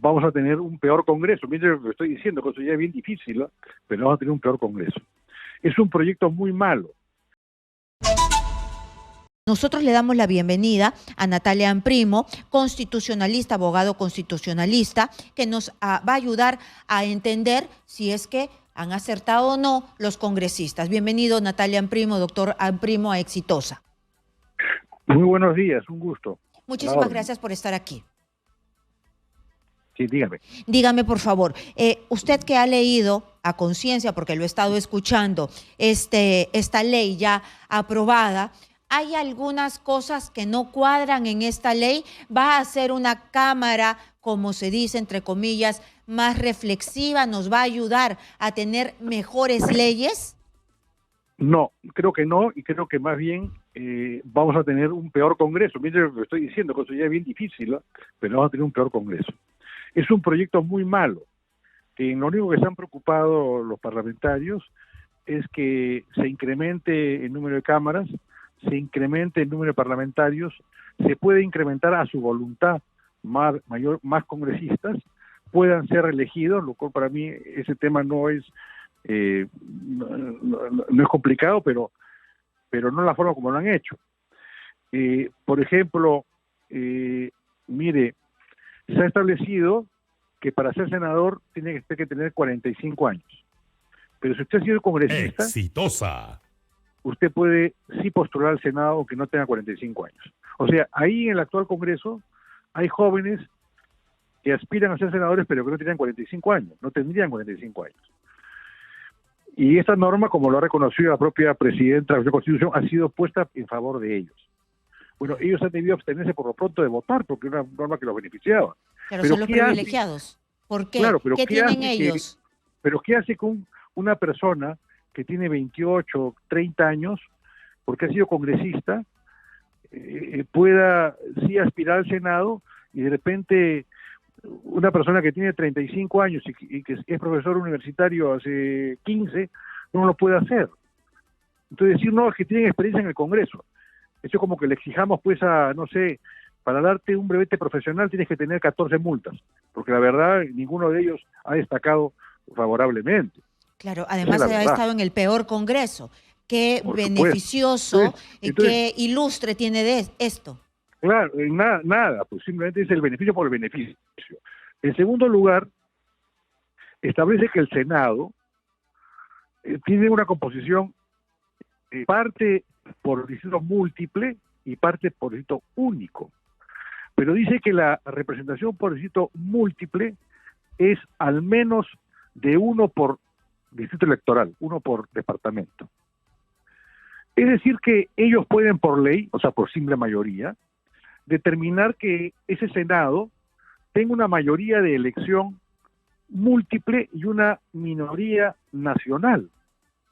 vamos a tener un peor Congreso. Miren lo que estoy diciendo, que eso ya es bien difícil, ¿no? Pero vamos a tener un peor Congreso. Es un proyecto muy malo. Nosotros le damos la bienvenida a Natalia Amprimo, constitucionalista, abogado constitucionalista, que nos va a ayudar a entender si es que han acertado o no los congresistas. Bienvenido, Natalia Amprimo, doctor Amprimo, a Exitosa. Muy buenos días, un gusto. Muchísimas gracias por estar aquí. Sí, dígame. Dígame, por favor, usted que ha leído a conciencia, porque lo he estado escuchando, esta ley ya aprobada, ¿hay algunas cosas que no cuadran en esta ley? ¿Va a ser una Cámara, como se dice, entre comillas, más reflexiva? ¿Nos va a ayudar a tener mejores leyes? No, creo que no, y creo que más bien vamos a tener un peor Congreso. Miren lo que estoy diciendo, que eso ya es bien difícil, ¿no? Pero vamos a tener un peor Congreso. Es un proyecto muy malo, que lo único que se han preocupado los parlamentarios es que se incremente el número de cámaras, se incremente el número de parlamentarios, se puede incrementar a su voluntad más congresistas, puedan ser elegidos, lo cual para mí ese tema no es no es complicado, pero no la forma como lo han hecho. Por ejemplo, mire, se ha establecido que para ser senador tiene que tener 45 años. Pero si usted ha sido congresista, Exitosa, usted puede sí postular al Senado aunque no tenga 45 años. O sea, ahí en el actual Congreso hay jóvenes que aspiran a ser senadores pero que no tienen 45 años, no tendrían 45 años. Y esta norma, como lo ha reconocido la propia presidenta de la Constitución, ha sido puesta en favor de ellos. Bueno, ellos han debido abstenerse por lo pronto de votar porque era una norma que los beneficiaba. Pero son los privilegiados. ¿Por qué? Claro, pero ¿Qué tienen ellos? Pero ¿qué hace con una persona que tiene 28, 30 años, porque ha sido congresista, pueda sí aspirar al Senado y de repente una persona que tiene 35 años y que es profesor universitario hace 15, no lo puede hacer? Entonces decir, no, es que tienen experiencia en el Congreso. Eso es como que le exijamos pues a, no sé, para darte un brevete profesional tienes que tener 14 multas, porque la verdad ninguno de ellos ha destacado favorablemente. Claro, además ha estado en el peor Congreso. Qué beneficioso y qué ilustre tiene de esto. Claro, nada, pues simplemente es el beneficio por el beneficio. En segundo lugar, establece que el Senado tiene una composición parte por distrito múltiple y parte por distrito único. Pero dice que la representación por distrito múltiple es al menos de uno por distrito electoral, uno por departamento. Es decir que ellos pueden por ley, o sea por simple mayoría, determinar que ese Senado tenga una mayoría de elección múltiple y una minoría nacional.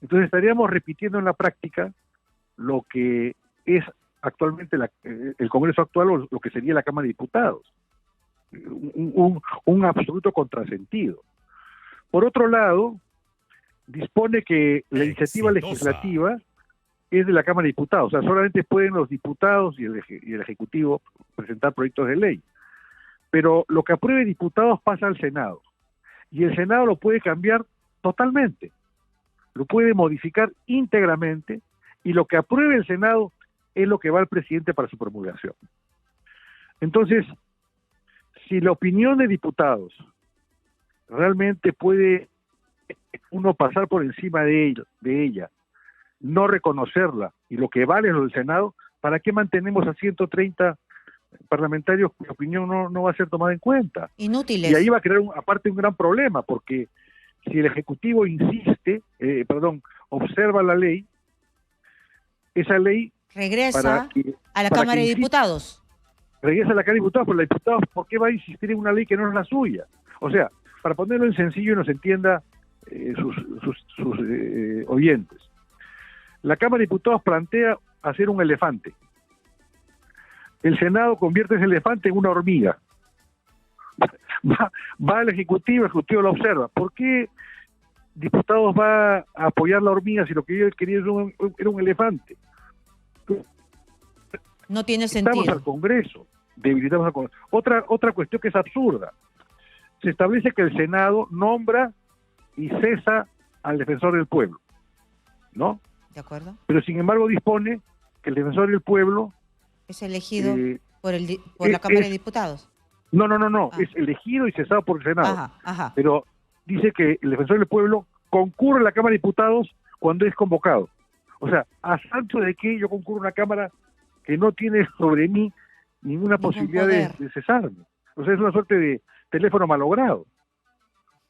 Entonces estaríamos repitiendo en la práctica lo que es actualmente el Congreso actual o lo que sería la Cámara de Diputados. Un absoluto contrasentido. Por otro lado, dispone que la iniciativa legislativa es de la Cámara de Diputados, o sea, solamente pueden los diputados y el Ejecutivo presentar proyectos de ley. Pero lo que apruebe diputados pasa al Senado, y el Senado lo puede cambiar totalmente, lo puede modificar íntegramente, y lo que apruebe el Senado es lo que va al presidente para su promulgación. Entonces, si la opinión de diputados realmente puede uno pasar por encima de ella, no reconocerla, y lo que vale es lo del Senado, ¿para qué mantenemos a 130 parlamentarios cuya opinión no va a ser tomada en cuenta? Inútiles. Y ahí va a crear aparte un gran problema, porque si el Ejecutivo observa la ley, esa ley regresa a la Cámara de Diputados. Regresa a la Cámara de Diputados, pero la diputados, ¿por qué va a insistir en una ley que no es la suya? O sea, para ponerlo en sencillo y nos entienda sus oyentes. La Cámara de Diputados plantea hacer un elefante. El Senado convierte ese elefante en una hormiga. Va al Ejecutivo, el Ejecutivo lo observa. ¿Por qué diputados va a apoyar la hormiga si lo que yo quería era un elefante? No tiene sentido. Debilitamos al Congreso. Otra cuestión que es absurda. se establece que el Senado nombra y cesa al defensor del pueblo, ¿no? ¿De acuerdo? Pero sin embargo dispone que el defensor del pueblo Es elegido por es- la Cámara es- de Diputados. no, Ah. es elegido y cesado por el Senado. Ajá, ajá. Pero dice que el defensor del pueblo concurre a la Cámara de Diputados cuando es convocado. O sea, ¿a santo de qué yo concurro a una Cámara que no tiene sobre mí ninguna Ningún posibilidad poder. de cesarme? O sea, es una suerte de teléfono malogrado.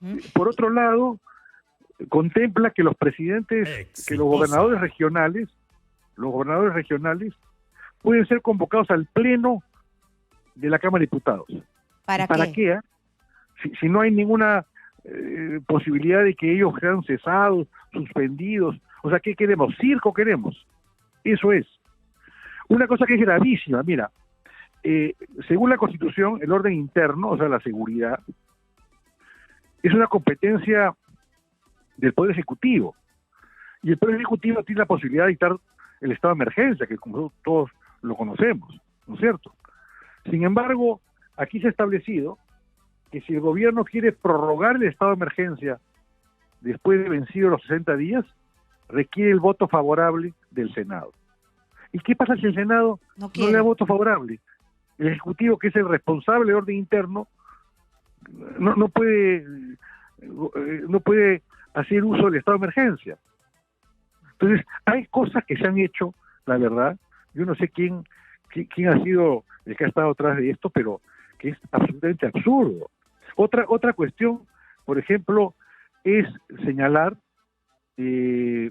Ujú. Por otro lado, contempla que los presidentes, que los gobernadores regionales pueden ser convocados al pleno de la Cámara de Diputados. ¿Para ¿Para qué? qué? Si no hay ninguna posibilidad de que ellos sean cesados, suspendidos. O sea, ¿qué queremos? Circo queremos. Eso es. Una cosa que es gravísima, mira, según la Constitución, el orden interno, o sea, la seguridad, es una competencia del Poder Ejecutivo. Y el Poder Ejecutivo tiene la posibilidad de dictar el estado de emergencia, que como todos lo conocemos, ¿no es cierto? Sin embargo, aquí se ha establecido que si el gobierno quiere prorrogar el estado de emergencia después de vencidos los 60 días, requiere el voto favorable del Senado. ¿Y qué pasa si el Senado No no le da voto favorable? El Ejecutivo, que es el responsable del orden interno, no puede hacer uso del estado de emergencia. Entonces, hay cosas que se han hecho, la verdad, yo no sé quién ha sido el que ha estado atrás de esto, pero que es absolutamente absurdo. Otra cuestión, por ejemplo, es señalar que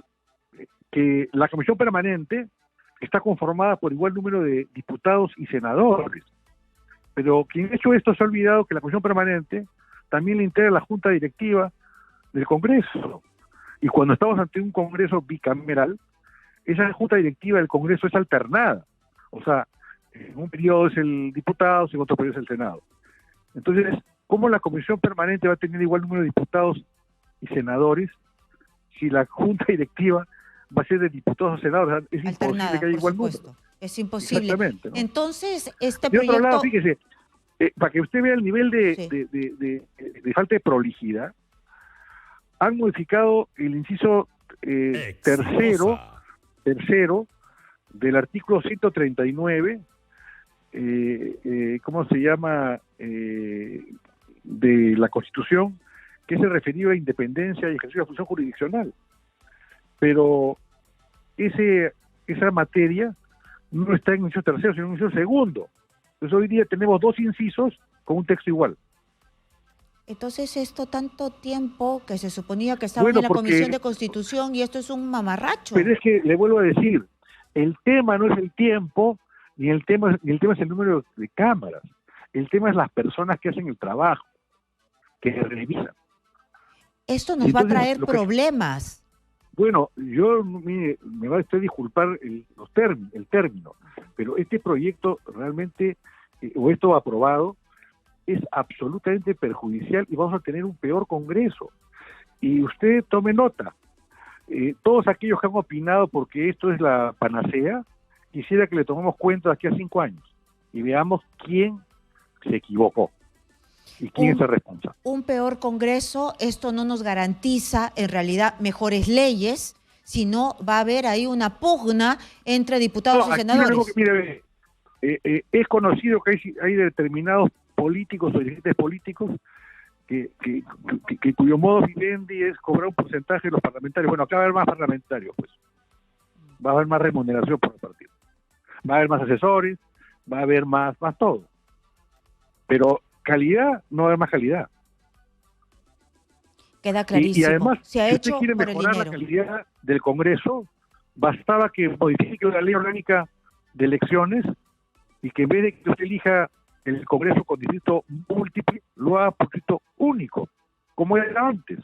la Comisión Permanente está conformada por igual número de diputados y senadores, pero quien ha hecho esto se ha olvidado que la Comisión Permanente también le integra la Junta Directiva del Congreso, y cuando estamos ante un Congreso bicameral, esa Junta Directiva del Congreso es alternada, o sea, en un periodo es el diputado, en otro periodo es el Senado. Entonces, ¿cómo la Comisión Permanente va a tener igual número de diputados y senadores si la Junta Directiva va a ser de diputados o senadores? Es imposible Alternada, que haya por igual supuesto. número. Es imposible. Exactamente, ¿no? Entonces, este De otro proyecto... lado, fíjese, para que usted vea el nivel Sí. de falta de prolijidad, han modificado el inciso tercero del artículo 139, ¿cómo se llama? De la Constitución, que es el referido a independencia y ejercicio de función jurisdiccional. Pero esa materia no está en el inciso tercero, sino en el inciso segundo. Entonces hoy día tenemos dos incisos con un texto igual. Entonces, esto tanto tiempo que se suponía que estaba Bueno, en la porque- Comisión de Constitución y esto es un mamarracho. Pero es que le vuelvo a decir, el tema no es el tiempo, ni el tema es el número de cámaras. El tema es las personas que hacen el trabajo, que revisan. Esto nos va a Entonces, traer lo que- problemas. Bueno, yo me va a usted disculpar el término, pero este proyecto realmente, o esto aprobado, es absolutamente perjudicial y vamos a tener un peor Congreso. Y usted tome nota, todos aquellos que han opinado porque esto es la panacea, quisiera que le tomemos cuenta de aquí a 5 años y veamos quién se equivocó y quién es el responsable. Un peor Congreso, esto no nos garantiza en realidad mejores leyes, sino va a haber ahí una pugna entre diputados y Aquí senadores. lo único que, mire, es conocido que hay determinados políticos o dirigentes políticos cuyo modo vivendi es cobrar un porcentaje de los parlamentarios. Bueno, acá va a haber más parlamentarios, pues. Va a haber más remuneración por el partido. Va a haber más asesores, va a haber más todo. Pero calidad, no va a haber más calidad. Queda clarísimo. Y además, se ha si usted hecho quiere por el mejorar la dinero. calidad del Congreso, bastaba que modifique la ley orgánica de elecciones y que en vez de que usted elija el Congreso con distrito múltiple, lo haga por distrito único, como era antes.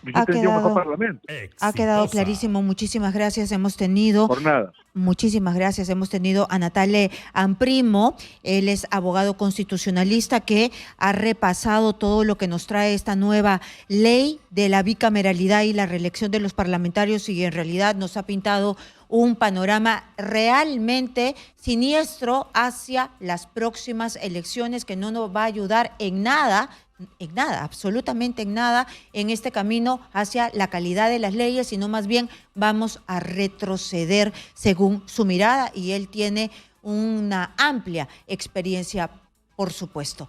y Ha se tendría un mejor quedado, parlamento. ha quedado clarísimo. Muchísimas gracias. Hemos tenido Por nada. Muchísimas gracias. Hemos tenido a Natale Amprimo, él es abogado constitucionalista que ha repasado todo lo que nos trae esta nueva ley de la bicameralidad y la reelección de los parlamentarios y en realidad nos ha pintado un panorama realmente siniestro hacia las próximas elecciones que no nos va a ayudar en nada, absolutamente en nada, en este camino hacia la calidad de las leyes, sino más bien vamos a retroceder según su mirada y él tiene una amplia experiencia, por supuesto.